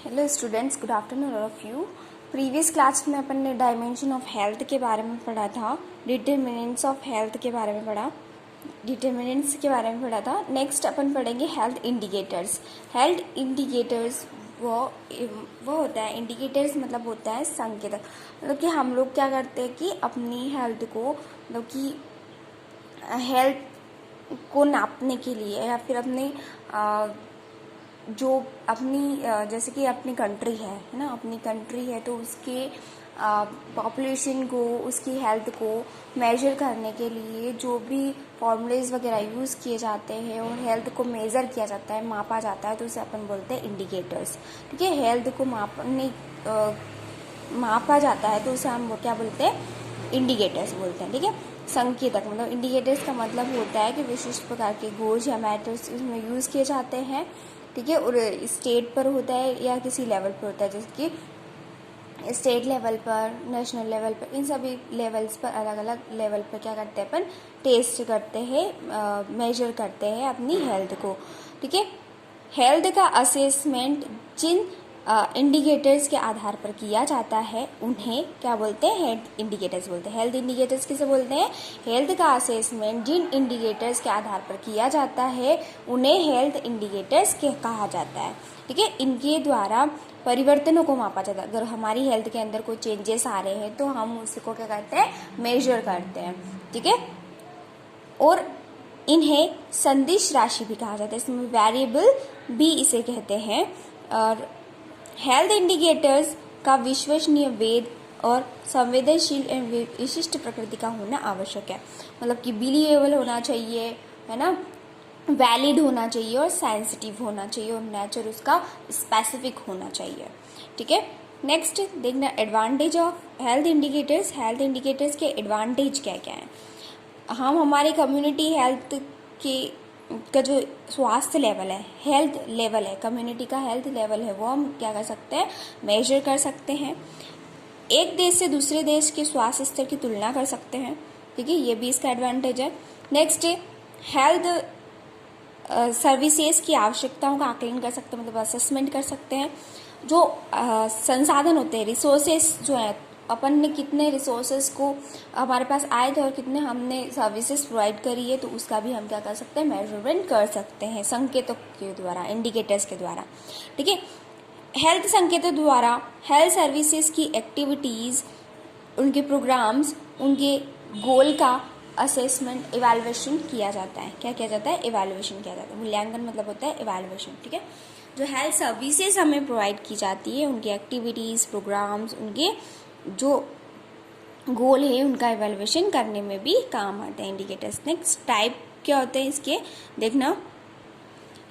Hello students, good afternoon all of you. Previous class में अपन ने dimension of health के बारे में पढ़ा था, डिटरमिनेंट्स ऑफ हेल्थ के बारे में पढ़ा, डिटरमिनेंट्स के बारे में पढ़ा था। नेक्स्ट अपन पढ़ेंगे हेल्थ इंडिकेटर्स। हेल्थ इंडिकेटर्स वो होता है, इंडिकेटर्स मतलब होता है संकेतक। मतलब कि हम लोग क्या करते हैं कि अपनी हेल्थ को मतलब कि हेल्थ को नापने के लिए या फिर अपने जो अपनी जैसे कि अपनी कंट्री है ना, अपनी कंट्री है तो उसके पॉपुलेशन को, उसकी हेल्थ को मेजर करने के लिए जो भी फॉर्मूलेज वगैरह यूज़ किए जाते हैं और हेल्थ को मेज़र किया जाता है, मापा जाता है, तो उसे अपन बोलते हैं इंडिकेटर्स। ठीक है, हेल्थ को मापा जाता है तो उसे हम क्या बोलते हैं, इंडिकेटर्स बोलते हैं। ठीक है, संकेतक मतलब इंडिकेटर्स का मतलब होता है कि विशिष्ट प्रकार के गोज या मैटर्स इसमें यूज़ किए जाते हैं। ठीक है, और स्टेट पर होता है या किसी लेवल पर होता है, जैसे कि स्टेट लेवल पर, नेशनल लेवल पर, इन सभी लेवल्स पर, अलग अलग लेवल पर क्या करते हैं अपन, टेस्ट करते हैं, मेजर करते हैं अपनी हेल्थ को। ठीक है, हेल्थ का असेसमेंट जिन इंडिकेटर्स के आधार पर किया जाता है उन्हें क्या बोलते हैं, हेल्थ इंडिकेटर्स बोलते हैं। हेल्थ इंडिकेटर्स किसे बोलते हैं, हेल्थ का असेसमेंट जिन इंडिकेटर्स के आधार पर किया जाता है उन्हें हेल्थ इंडिकेटर्स कहा जाता है। ठीक है, इनके द्वारा परिवर्तनों को मापा जाता है। अगर हमारी हेल्थ के अंदर कोई चेंजेस आ रहे हैं तो हम उसको क्या करते हैं, मेजर करते हैं। ठीक है, और इन्हें संदिश राशि भी कहा जाता है, इसमें वेरिएबल भी इसे कहते हैं। और हेल्थ इंडिकेटर्स का विश्वसनीय, वेद और संवेदनशील एवं विशिष्ट प्रकृति का होना आवश्यक है। मतलब कि बिलीवेबल होना चाहिए, है ना, वैलिड होना चाहिए और सेंसिटिव होना चाहिए और नेचर उसका स्पेसिफिक होना चाहिए। ठीक है, नेक्स्ट देखना advantage of health indicators. Health indicators के एडवांटेज क्या क्या हैं। हम हमारी कम्युनिटी हेल्थ का जो स्वास्थ्य लेवल है, हेल्थ लेवल है, कम्युनिटी का हेल्थ लेवल है, वो हम क्या कर सकते हैं, मेजर कर सकते हैं। एक देश से दूसरे देश के स्वास्थ्य स्तर की तुलना कर सकते हैं। ठीक है, ये भी इसका एडवांटेज है। नेक्स्ट, हेल्थ सर्विसेज की आवश्यकताओं का आकलन कर सकते हैं, मतलब असेसमेंट कर सकते हैं। जो संसाधन होते हैं, रिसोर्सेस जो है, अपन ने कितने रिसोर्सेस को हमारे पास आए थे और कितने हमने सर्विसेज प्रोवाइड करी है, तो उसका भी हम क्या कर सकते हैं, मेजरमेंट कर सकते हैं संकेतों के द्वारा, इंडिकेटर्स के द्वारा। ठीक है, हेल्थ संकेतों द्वारा हेल्थ सर्विसेज की एक्टिविटीज़, उनके प्रोग्राम्स, उनके गोल का असेसमेंट, इवैल्यूएशन किया जाता है। क्या किया जाता है, इवैल्यूएशन किया जाता है। मूल्यांकन मतलब होता है इवैल्यूएशन। ठीक है, जो हेल्थ सर्विसेज हमें प्रोवाइड की जाती है, उनकी एक्टिविटीज़, प्रोग्राम्स, उनके जो गोल है, उनका इवैल्यूएशन करने में भी काम आते हैं इंडिकेटर्स। नेक्स्ट टाइप क्या होते हैं इसके, देखना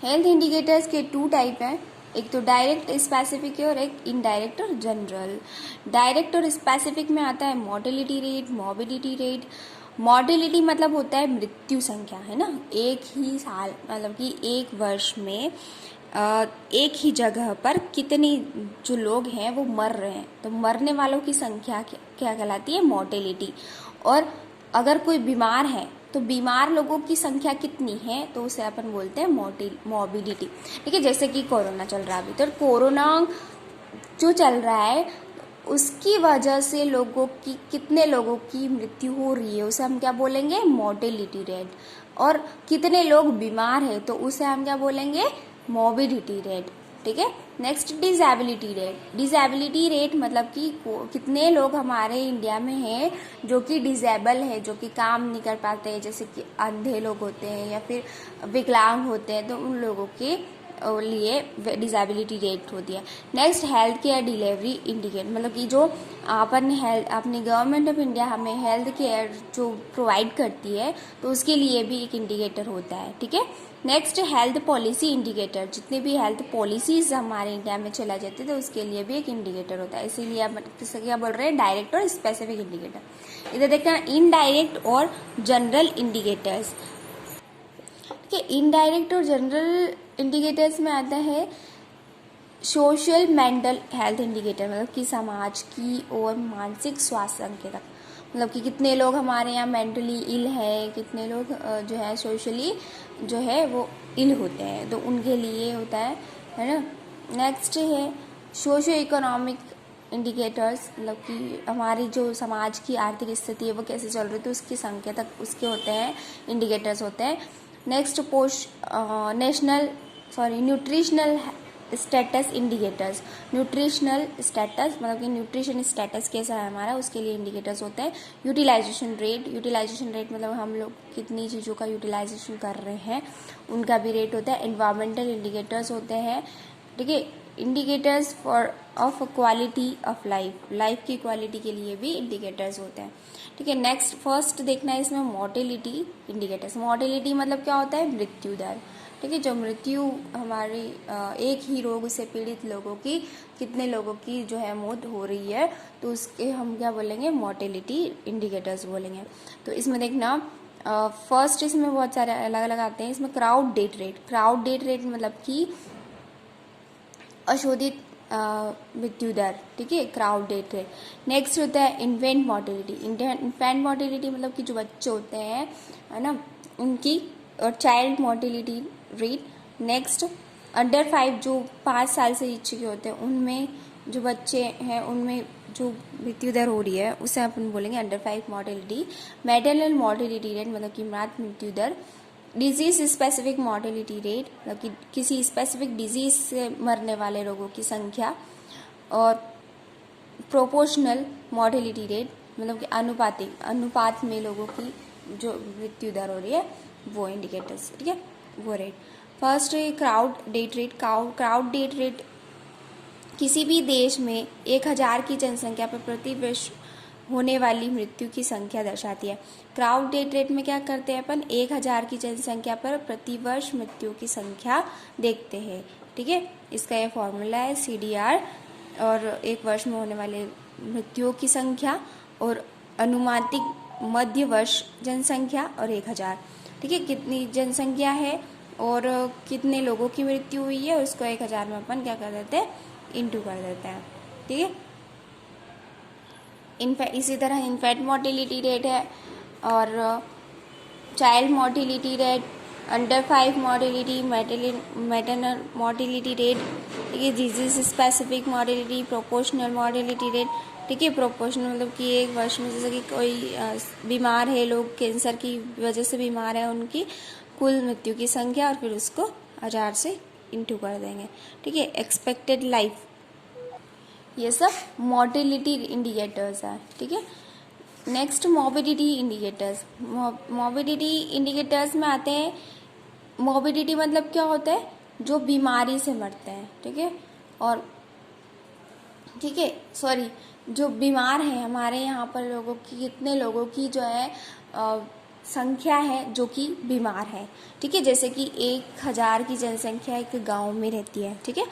हेल्थ इंडिकेटर्स के 2 टाइप हैं, एक तो डायरेक्ट स्पेसिफिक है और एक इनडायरेक्ट और जनरल। डायरेक्ट और स्पेसिफिक में आता है mortality rate, morbidity rate. Mortality मतलब होता है मृत्यु संख्या, है ना, एक ही साल मतलब कि एक वर्ष में एक ही जगह पर कितने जो लोग हैं वो मर रहे हैं, तो मरने वालों की संख्या क्या कहलाती है, मोर्टेलिटी। और अगर कोई बीमार है तो बीमार लोगों की संख्या कितनी है, तो उसे अपन बोलते हैं मॉर्बिडिटी। ठीक है, जैसे कि कोरोना चल रहा है अभी, तो कोरोना जो चल रहा है उसकी वजह से लोगों की, कितने लोगों की मृत्यु हो रही है, उसे हम क्या बोलेंगे, मॉर्टेलिटी रेट। और कितने लोग बीमार हैं तो उसे हम क्या बोलेंगे, मॉर्बिडिटी रेट। ठीक है, next disability rate. Disability rate मतलब कि कितने लोग हमारे इंडिया में हैं जो कि डिसेबल है, जो कि काम नहीं कर पाते हैं, जैसे कि अंधे लोग होते हैं या फिर विकलांग होते हैं, तो उन लोगों के लिए डिसेबिलिटी रेट होती है। Next, health care delivery indicator, मतलब कि जो अपनी गवर्नमेंट ऑफ इंडिया हमें हेल्थ केयर जो प्रोवाइड करती है तो उसके लिए भी एक इंडिकेटर होता है। ठीक है, नेक्स्ट, हेल्थ पॉलिसी इंडिकेटर, जितने भी हेल्थ पॉलिसीज हमारे इंडिया में चला जाते हैं तो उसके लिए भी एक इंडिकेटर होता है। इसीलिए आप किससे क्या बोल रहे हैं, डायरेक्ट और स्पेसिफिक इंडिकेटर। इधर देखना इनडायरेक्ट और जनरल इंडिकेटर्स। कि इनडायरेक्ट और जनरल इंडिकेटर्स में आता है सोशल मेंटल हेल्थ इंडिकेटर, मतलब कि समाज की और मानसिक स्वास्थ्य संकेतक। मतलब कि कितने लोग हमारे यहाँ मेंटली इल है, कितने लोग जो है सोशली जो है वो इल होते हैं, तो उनके लिए होता है ना। नेक्स्ट है सोशो इकोनॉमिक इंडिकेटर्स, मतलब कि हमारी जो समाज की आर्थिक स्थिति है वो कैसे चल रही है, तो उसकी संख्या तक उसके होते हैं, इंडिकेटर्स होते हैं। Next nutritional status indicators. Nutritional status मतलब कि न्यूट्रिशन स्टेटस कैसा है हमारा, उसके लिए इंडिकेटर्स होते हैं। यूटिलाइजेशन रेट मतलब हम लोग कितनी चीज़ों का यूटिलाइजेशन कर रहे हैं, उनका भी रेट होता है। एनवायरमेंटल इंडिकेटर्स होते हैं, ठीक है। Indicators of quality of life की क्वालिटी के लिए भी इंडिकेटर्स होते हैं, ठीक है। नेक्स्ट फर्स्ट देखना है इसमें मोर्टेलिटी इंडिकेटर्स। मोर्टेलिटी मतलब क्या होता है, मृत्यु दर, ठीक है। जो मृत्यु हमारी एक ही रोग से पीड़ित लोगों की कितने लोगों की जो है मौत हो रही है, तो उसके हम क्या बोलेंगे, मोर्टेलिटी इंडिकेटर्स बोलेंगे। तो इसमें देखना फर्स्ट इसमें बहुत सारे अलग अलग आते हैं। इसमें क्राउड डेथ रेट मतलब कि अशोधित मृत्यु दर, ठीक है, क्राउड डेथ रेट। नेक्स्ट होता है इन्फेंट मोर्टेलिटी मतलब कि जो बच्चे होते हैं, है ना, उनकी, और child mortality rate. Next under 5 जो 5 साल से नीचे के होते हैं, उनमें जो बच्चे हैं उनमें जो मृत्यु दर हो रही है उसे अपन बोलेंगे under 5 mortality. Maternal mortality rate मतलब कि मातृ मृत्यु दर। डिजीज स्पेसिफिक मोर्टेलिटी रेट मतलब कि किसी स्पेसिफिक डिजीज से मरने वाले लोगों की संख्या। और प्रोपोर्शनल मोर्टेलिटी रेट मतलब कि अनुपात में लोगों की जो मृत्यु दर हो रही है वो इंडिकेटर्स, ठीक है, वो rate. First crowd death rate किसी भी देश में 1000 की जनसंख्या पर प्रति वर्ष होने वाली मृत्यु की संख्या दर्शाती है। क्राउड डेथ रेट में क्या करते हैं अपन, 1000 की जनसंख्या पर प्रति वर्ष मृत्यु की संख्या देखते हैं, ठीक है। इसका ये फॉर्मूला है CDR, और एक वर्ष में होने वाले मृत्युओं की संख्या और अनुमानित मध्य वर्ष जनसंख्या और 1000, ठीक है। कितनी जनसंख्या है और कितने लोगों की मृत्यु हुई है, उसको 1000 में अपन क्या कर देते हैं, इंटू कर देते हैं, ठीक है। इसी तरह इन्फेंट मोर्टेलिटी रेट है और child mortality rate, under 5 mortality, maternal mortality rate, ठीक है। Disease specific mortality, proportional mortality rate, ठीक है। प्रोपोर्शनल मतलब कि एक वर्ष में जैसे कि कोई बीमार है, लोग कैंसर की वजह से बीमार है, उनकी कुल मृत्यु की संख्या और फिर उसको 1000 से इंटू कर देंगे, ठीक है। एक्सपेक्टेड लाइफ, ये सब मोर्टेलिटी इंडिकेटर्स है, ठीक है। Next morbidity indicators. Morbidity indicators में आते हैं, मोर्बिडिटी मतलब क्या होता है, जो बीमारी से मरते हैं, ठीक है। और ठीक है, सॉरी, जो बीमार हैं हमारे यहाँ पर लोगों की, कितने लोगों की जो है संख्या है जो कि बीमार है, ठीक है। जैसे कि 1000 की जनसंख्या एक गांव में रहती है, ठीक है,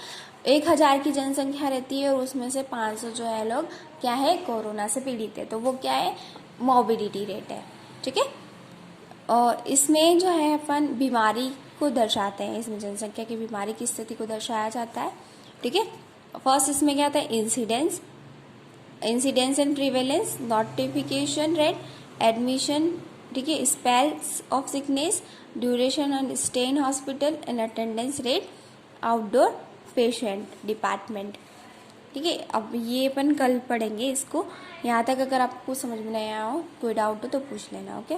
1000 की जनसंख्या रहती है और उसमें से 500 जो है लोग क्या है, कोरोना से पीड़ित है, तो वो क्या है, मोर्बिडिटी रेट है, ठीक है। और इसमें जो है अपन बीमारी को दर्शाते हैं, इसमें जनसंख्या की बीमारी की स्थिति को दर्शाया जाता है, ठीक है। फर्स्ट इसमें क्या आता है, incidence and prevalence, notification rate, admission, ठीक है, spells of sickness, duration on stay in hospital and attendance rate, outdoor patient department, ठीक है। अब ये अपन कल पढ़ेंगे इसको। यहाँ तक अगर आपको समझ में नहीं आया हो, कोई डाउट हो तो पूछ लेना, ओके।